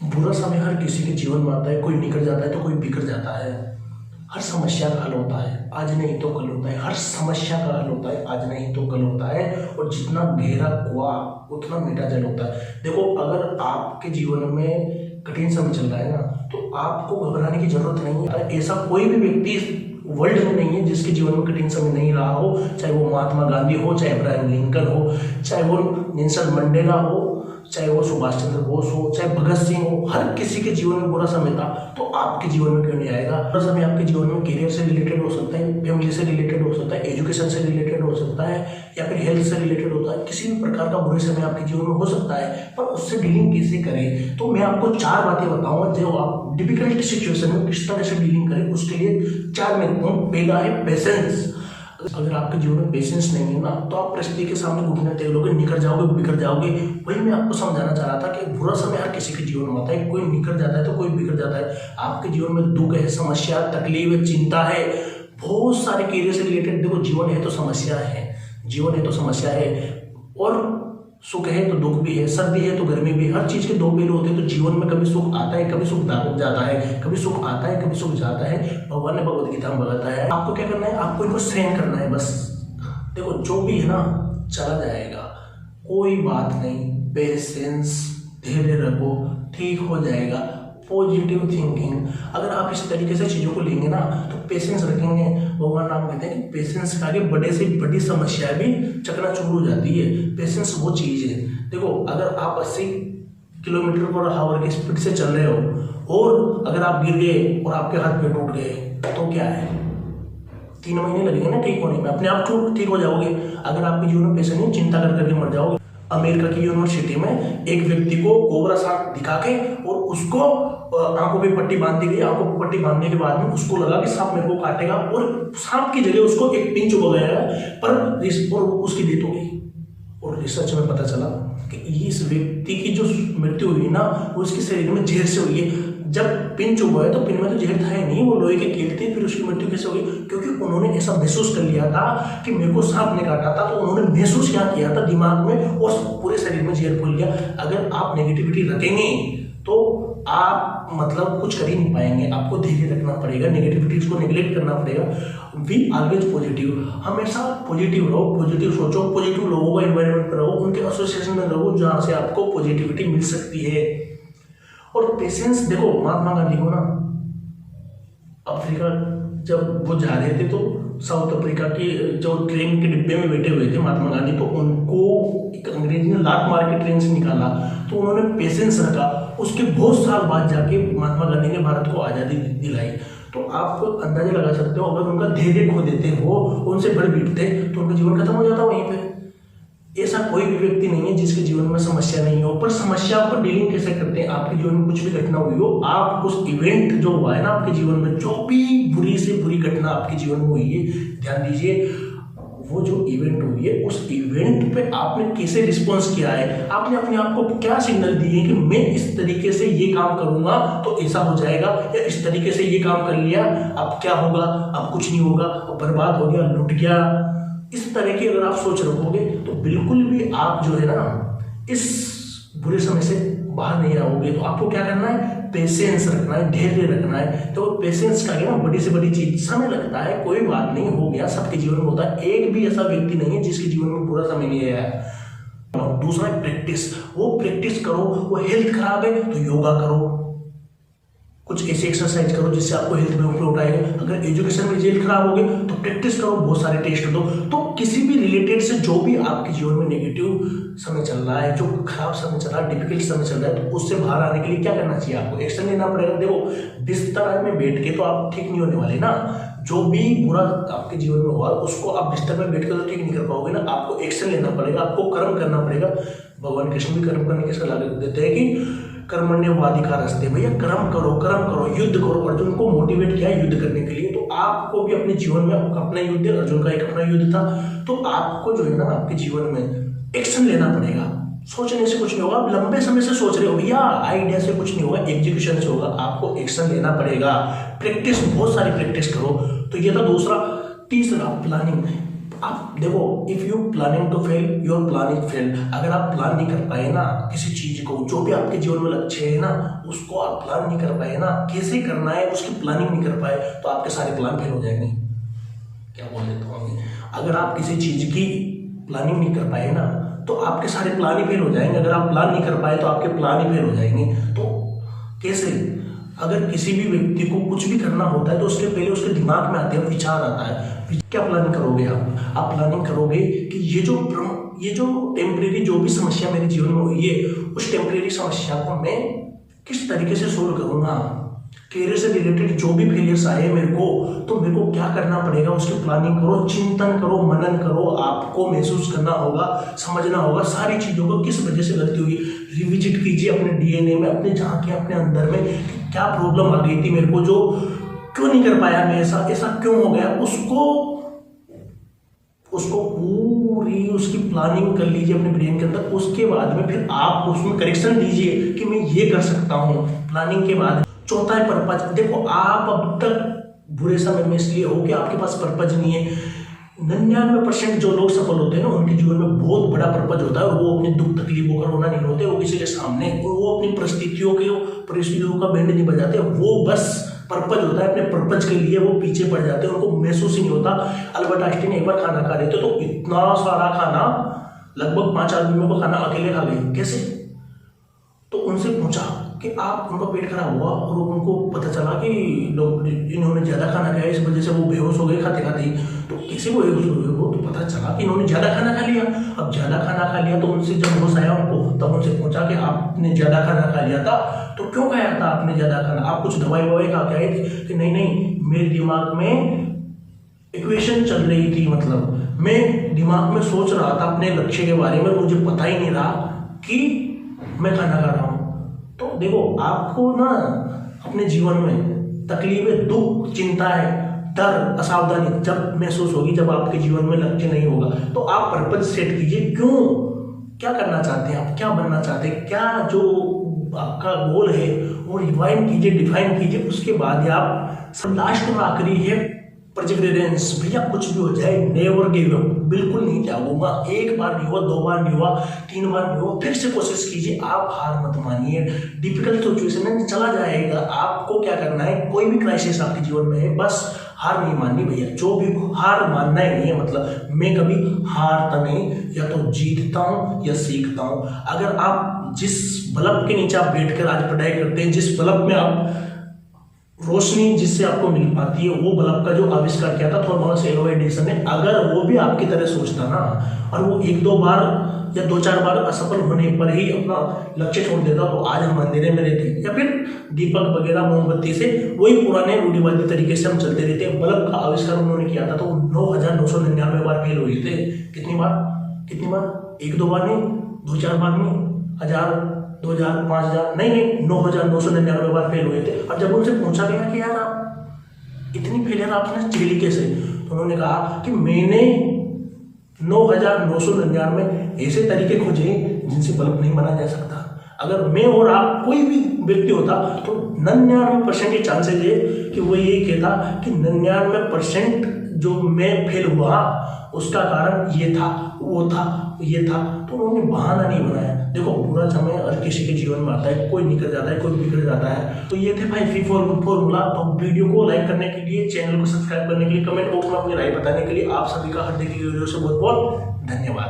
बुरा समय हर किसी के जीवन में आता है। कोई निकल जाता है तो कोई बिगड़ जाता है। हर समस्या का हल होता है, आज नहीं तो कल होता है। हर समस्या का हल होता है, आज नहीं तो कल होता है। और जितना गहरा कुआं उतना मीठा जल होता है। देखो, अगर आपके जीवन में कठिन समय चल रहा है ना, तो आपको घबराने की जरूरत नहीं है। ऐसा कोई भी व्यक्ति वर्ल्ड में नहीं है जिसके जीवन में कठिन समय नहीं रहा हो। चाहे वो महात्मा गांधी हो, चाहे अब्राहम लिंकन हो, चाहे वो नेल्सन मंडेला हो, चाहे वो सुभाष चंद्र बोस हो, चाहे भगत सिंह हो। हर किसी के जीवन में बुरा समय था, तो आपके जीवन में क्यों नहीं आएगा? बुरा समय आपके जीवन में करियर से रिलेटेड हो सकता है, फैमिली से रिलेटेड हो सकता है, एजुकेशन से रिलेटेड हो सकता है, या फिर हेल्थ से रिलेटेड होता है। किसी भी प्रकार का बुरे समय आपके जीवन में हो सकता है, पर उससे डीलिंग कैसे करें, तो मैं आपको 4 बातें बताऊंगा जो आप डिफिकल्ट सिचुएशन में किस तरह से डीलिंग करें। उसके लिए 4 महत्वपूर्ण। पहला है पेशेंस। अगर आपके जीवन में पेशेंस नहीं है ना, तो आप परिस्थिति के सामने घुटने टेक लोगे, निकल जाओगे, बिगड़ जाओगे। वही मैं आपको समझाना चाह रहा था कि बुरा समय हर किसी के जीवन में आता है। कोई निकल जाता है तो कोई बिगड़ जाता है। आपके जीवन में दुख है, समस्या, तकलीफ है, चिंता है, बहुत सारे करियर से रिलेटेड। देखो, जीवन है तो समस्या है, जीवन है तो समस्या है, और सुख है तो दुख भी है, सर्दी है तो गर्मी भी। हर चीज के 2 पहलू होते हैं। तो जीवन में कभी सुख आता है, कभी सुख जाता है, कभी सुख आता है, कभी सुख जाता है। भगवान ने भगवत गीता में बताया है। आपको क्या करना है? आपको इनको सहन करना है बस। देखो, जो भी है ना चला जाएगा, कोई बात नहीं। पेशेंस, धैर्य रखो, ठीक हो जाएगा। पॉजिटिव थिंकिंग, अगर आप इस तरीके से चीज़ों को लेंगे ना, तो पेशेंस रखेंगे। भगवान राम कहते हैं कि पेशेंस के आगे बड़े से बड़ी समस्या भी चकनाचूर हो जाती है। पेशेंस वो चीज़ है। देखो, अगर आप 80 किलोमीटर पर आवर की स्पीड से चल रहे हो, और अगर आप गिर गए और आपके हाथ पैर टूट गए, तो क्या है? 3 महीने लगेंगे ना ठीक होने में, अपने आप ठीक हो जाओगे। अगर आपके जीवन में पेशेंस नहीं, चिंता कर करके मर जाओगे। अमेरिका की यूनिवर्सिटी में एक व्यक्ति को कोबरा सांप दिखा के और उसको आंखों पे पट्टी बांध दी गई। आंखों पे पट्टी बांधने के बाद में उसको लगा कि सांप मेरे को काटेगा, और सांप की जगह उसको एक पिंच हो गया, पर उसकी डेथ हो गई। और रिसर्च में पता चला कि इस व्यक्ति की जो मृत्यु हुई ना, वो उसके शरीर में जहर से हुई है। जब पिन चुभा है तो पिन में तो जहर था ही नहीं, वो लोहे के कील थे। फिर उसकी मृत्यु कैसे हो गई? क्योंकि उन्होंने ऐसा महसूस कर लिया था कि मेरे को सांप ने काटा था, तो उन्होंने महसूस क्या किया था दिमाग में, और पूरे शरीर में जहर फूल गया। अगर आप नेगेटिविटी रखेंगे तो आप मतलब कुछ कर ही नहीं पाएंगे। आपको धैर्य रखना पड़ेगा, नेगेटिविटीज को नेग्लेक्ट करना पड़ेगा। बी ऑलवेज पॉजिटिव, हमेशा पॉजिटिव रहो, पॉजिटिव सोचो, पॉजिटिव लोगों का एनवायरनमेंट में रहो, उनके एसोसिएशन में रहो जहाँ से आपको पॉजिटिविटी मिल सकती है। और पेशेंस, देखो महात्मा गांधी को ना अफ्रीका जब वो जा रहे थे, तो साउथ अफ्रीका की जो ट्रेन के डिब्बे में बैठे हुए थे महात्मा गांधी, तो उनको एक अंग्रेज ने लात मार के ट्रेन से निकाला। तो उन्होंने पेशेंस रखा। उसके बहुत साल बाद जाके महात्मा गांधी ने भारत को आज़ादी दिलाई। तो आप अंदाजा लगा सकते हो, अगर उनका धैर्य खो देते हो, उनसे बढ़ बीटते, तो उनका जीवन खत्म हो जाता वहीं पे। ऐसा कोई भी व्यक्ति नहीं है जिसके जीवन में समस्या नहीं हो। पर समस्या को डीलिंग कैसे करते हैं? आपके जीवन में कुछ भी घटना हुई हो, आप उस इवेंट जो हुआ है ना आपके जीवन में, जो भी बुरी से बुरी घटना आपके जीवन में हुई है, ध्यान दीजिए, वो जो इवेंट हुई है, उस इवेंट पे आपने कैसे रिस्पॉन्स किया है? आपने अपने आप को क्या सिग्नल दिए कि मैं इस तरीके से ये काम करूंगा तो ऐसा हो जाएगा, या इस तरीके से ये काम कर लिया अब क्या होगा? अब कुछ नहीं होगा, अब बर्बाद हो गया, लुट गया। इस तरह की अगर आप सोच रखोगे तो बिल्कुल भी आप जो है ना इस बुरे समय से बाहर नहीं आओगे। तो आपको क्या करना है? पेशेंस रखना है, धैर्य रखना है। तो पेशेंस का क्या ना बड़ी से बड़ी चीज। समय लगता है, कोई बात नहीं, हो गया, सबके जीवन में होता है। एक भी ऐसा व्यक्ति नहीं है जिसके जीवन में बुरा समय नहीं आया है। और दूसरा है प्रैक्टिस। वो प्रैक्टिस करो। वो हेल्थ खराब है तो योगा करो, कुछ ऐसी एक्सरसाइज करो जिससे आपको हेल्थ में इंप्रूव आएगा। अगर एजुकेशन में रिजल्ट खराब हो गए तो प्रैक्टिस करो, बहुत सारे टेस्ट दो। तो किसी भी रिलेटेड से जो भी आपके जीवन में नेगेटिव समय चल रहा है, जो खराब समय चल रहा है, डिफिकल्ट समय चल रहा है, तो उससे बाहर आने के लिए क्या करना चाहिए? आपको एक्शन लेना पड़ेगा। देखो, बिस्तर में बैठ के तो आप ठीक नहीं होने वाले ना। जो भी बुरा आपके जीवन में हुआ उसको आप बिस्तर में बैठ कर तो ठीक नहीं कर पाओगे ना। आपको एक्शन लेना पड़ेगा, आपको कर्म करना पड़ेगा। भगवान कृष्ण भी कर्म करने की सलाह देते हैं कि कर्मण्येवाधिकारस्ते, भैया कर्म करो, कर्म करो, युद्ध करो। अर्जुन को मोटिवेट किया युद्ध करने के लिए। तो आपको भी अपने जीवन में अपना युद्ध, अर्जुन का एक अपना युद्ध था, तो आपको जो है ना आपके जीवन में एक्शन लेना पड़ेगा। सोचने से कुछ नहीं होगा। आप लंबे समय से सोच रहे हो भैया, आइडिया से कुछ नहीं होगा, एग्जीक्यूशन से होगा। आपको एक्शन लेना पड़ेगा। प्रैक्टिस, बहुत सारी प्रैक्टिस करो। तो ये था दूसरा। तीसरा प्लानिंग। आप देखो, if you planning to fail your planning fail. अगर आप प्लान नहीं कर पाए ना किसी चीज को, जो भी आपके जीवन में लक्ष्य है ना, उसको आप प्लान नहीं कर पाए ना, कैसे करना है उसकी प्लानिंग नहीं कर पाए, तो आपके सारे प्लान फेल हो जाएंगे। क्या बोल देता हूँ, अगर आप किसी चीज की प्लानिंग नहीं कर पाए ना, तो आपके सारे प्लान ही फेल हो जाएंगे। अगर आप प्लान नहीं कर पाए तो आपके प्लान ही फेल हो जाएंगे। तो कैसे, अगर किसी भी व्यक्ति को कुछ भी करना होता है तो उसके पहले उसके दिमाग में आते हैं, विचार आता है। क्या प्लानिंग करोगे आप प्लानिंग करोगे कि ये जो टेम्परेरी जो भी समस्या मेरे जीवन में हुई है, उस टेम्परेरी समस्या को मैं किस तरीके से सोल्व करूंगा। करियर से रिलेटेड जो भी फेलियर्स आए मेरे को, तो मेरे को क्या करना पड़ेगा, उसकी प्लानिंग करो, चिंतन करो, मनन करो। आपको महसूस करना होगा, समझना होगा सारी चीजों को, किस वजह से गलती हुई। रिविजिट कीजिए अपने डीएनए में, अपने झांके अपने अंदर में, क्या प्रॉब्लम आ गई थी मेरे को, जो क्यों नहीं कर पाया मैं, ऐसा क्यों हो गया, उसको पूरी उसकी प्लानिंग कर लीजिए अपने ब्रेन के अंदर। उसके बाद में फिर आप उसमें करेक्शन दीजिए कि मैं ये कर सकता हूँ। प्लानिंग के बाद चौथा है पर्पज। देखो, आप अब तक बुरे समय में इसलिए हो कि आपके पास पर्पज नहीं है। 99% जो लोग सफल होते हैं ना, उनके जीवन में बहुत बड़ा पर्पज होता है, और वो अपने दुख तकलीफों का रोना नहीं रोते, वो किसी के सामने, वो अपनी परिस्थितियों का बैंड नहीं बजाते, वो बस पर्पज होता है, अपने पर्पज के लिए वो पीछे पड़ जाते हैं, उनको महसूस ही नहीं होता। अल्बर्ट आइंस्टीन एक बार खाना खा रहे थे, तो इतना सारा खाना, लगभग 5 आदमियों को खाना अकेले खा गए। कैसे? तो उनसे पूछा कि आप, उनका पेट खराब हुआ और उनको पता चला कि इन्होंने ज्यादा खाना खाया, इस वजह से वो बेहोश हो गए खाते खाते ही। तो कैसे वो बेहोश हो गए, वो तो पता चला कि इन्होंने ज्यादा खाना खा लिया। अब ज्यादा खाना खा लिया तो उनसे जब होश आया उनको, तब उनसे पूछा कि आपने ज्यादा खाना खा लिया था, तो क्यों खाया था आपने ज्यादा खाना, आप कुछ दवाई ववाई खा के आए थे? कि नहीं, मेरे दिमाग में इक्वेशन चल रही थी, मतलब मैं दिमाग में सोच रहा था अपने लक्ष्य के बारे में, मुझे पता ही नहीं रहा कि मैं खाना खा रहा हूँ। तो देखो, आपको ना अपने जीवन में तकलीफें, दुख, चिंताएं, डर, असावधानी जब महसूस होगी, जब आपके जीवन में लक्ष्य नहीं होगा, तो आप पर्पज सेट कीजिए। क्यों, क्या करना चाहते हैं आप, क्या बनना चाहते हैं, क्या जो आपका गोल है वो रिवाइन कीजिए, डिफाइन कीजिए। उसके बाद आप सब लास्ट में आखिरी है परसिवरेंस। भैया कुछ भी हो जाए, नेवर गिव अप, बिल्कुल नहीं त्यागूंगा। एक बार नहीं हुआ, 2 बार नहीं हुआ, 3 बार नहीं हुआ, फिर से कोशिश कीजिए। आप हार मत मानिए। डिफिकल्ट सिचुएशन में चला जाएगा। आपको क्या करना है, कोई भी क्राइसिस आपके जीवन में है, बस हार नहीं माननी भैया। जो भी हार मानना ही नहीं है, मतलब मैं कभी हारता नहीं, या तो जीतता हूँ या सीखता हूँ। अगर आप जिस बल्ब के नीचे आप बैठकर आज पढ़ाई करते हैं, जिस बल्ब में आप रोशनी जिससे आपको मिल पाती है, वो बल्ब का जो आविष्कार किया था थॉमस एल्वा एडिसन ने, अगर वो भी आपकी तरह सोचता ना, और वो 1-2 बार या 2-4 बार असफल होने पर ही अपना लक्ष्य छोड़ देता, तो आज हम अंधेरे में रहते, या फिर दीपक वगैरह मोमबत्ती से वही पुराने रूढ़िवादी तरीके से हम चलते रहते हैं। बल्ब का आविष्कार उन्होंने किया था तो 9,999 बार फेल हुए थे। कितनी बार 1-2 बार नहीं, 2-4 बार नहीं, 1000, 2000, 5000 नहीं, 9,999 बार फेल हुए थे। और जब उनसे पूछा गया कि यार आप इतनी फेलियर आपने झेली कैसे, तो उन्होंने कहा कि मैंने 9,999 ऐसे तरीके खोजे जिनसे बल्ब नहीं बना जा सकता। अगर मैं और आप कोई भी व्यक्ति होता तो 99% के चांसेज है कि वो ये कहता कि 99% जो मैं फेल हुआ उसका कारण ये था, वो था, ये था। तो उन्होंने बहाना नहीं बनाया। देखो, बुरा समय हर किसी के जीवन में आता है, कोई निकल जाता है, कोई बिगड़ जाता है। तो ये थे भाई फ्री फॉर्मूला। तो वीडियो को लाइक करने के लिए, चैनल को सब्सक्राइब करने के लिए, कमेंट बॉक्स में अपनी राय बताने के लिए आप सभी का हार्दिक से बहुत बहुत धन्यवाद।